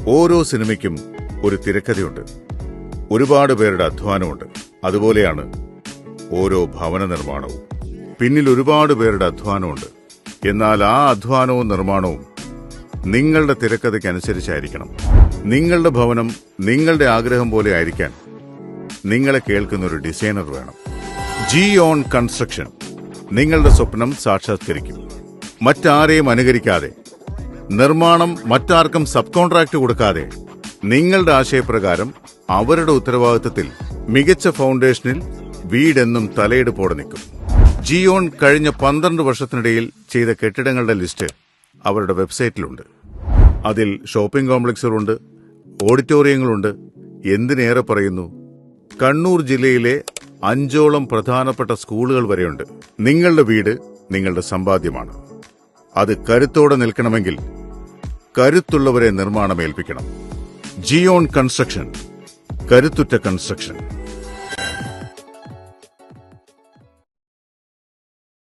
ഓരോ സിനിമയ്ക്കും ഒരു തിരക്കഥയുണ്ട്, ഒരുപാട് പേരുടെ അധ്വാനമുണ്ട്. അതുപോലെയാണ് ഓരോ ഭവന നിർമ്മാണവും. പിന്നിൽ ഒരുപാട് പേരുടെ അധ്വാനമുണ്ട്. എന്നാൽ ആ അധ്വാനവും നിർമ്മാണവും നിങ്ങളുടെ തിരക്കഥയ്ക്കനുസരിച്ചായിരിക്കണം. നിങ്ങളുടെ ഭവനം നിങ്ങളുടെ ആഗ്രഹം പോലെ ആയിരിക്കാൻ നിങ്ങളെ കേൾക്കുന്ന ഒരു ഡിസൈനർ വേണം. ജിയോൺ കൺസ്ട്രക്ഷൻ നിങ്ങളുടെ സ്വപ്നം സാക്ഷാത്കരിക്കും. മറ്റാരെയും അനുകരിക്കാതെ, നിർമ്മാണം മറ്റാർക്കും സബ് കോൺട്രാക്ട് കൊടുക്കാതെ, നിങ്ങളുടെ ആശയപ്രകാരം അവരുടെ ഉത്തരവാദിത്തത്തിൽ മികച്ച ഫൗണ്ടേഷനിൽ വീടെന്നും തലയെടുപ്പോടെ നിൽക്കും. ജിയോൺ കഴിഞ്ഞ 12 വർഷത്തിനിടയിൽ ചെയ്ത കെട്ടിടങ്ങളുടെ ലിസ്റ്റ് അവരുടെ വെബ്സൈറ്റിലുണ്ട്. അതിൽ ഷോപ്പിംഗ് കോംപ്ലക്സുകളുണ്ട്, ഓഡിറ്റോറിയങ്ങളുണ്ട്, എന്തിനേറെ പറയുന്നു, കണ്ണൂർ ജില്ലയിലെ 5ഓളം പ്രധാനപ്പെട്ട സ്കൂളുകൾ വരെയുണ്ട്. നിങ്ങളുടെ വീട് നിങ്ങളുടെ സമ്പാദ്യമാണ്. അത് കരുത്തോടെ നിൽക്കണമെങ്കിൽ കരുത്തുള്ളവരെ നിർമ്മാണം ഏൽപ്പിക്കണം. ജിയോൺ കൺസ്ട്രക്ഷൻ, കരുത്തുറ്റ കൺസ്ട്രക്ഷൻ.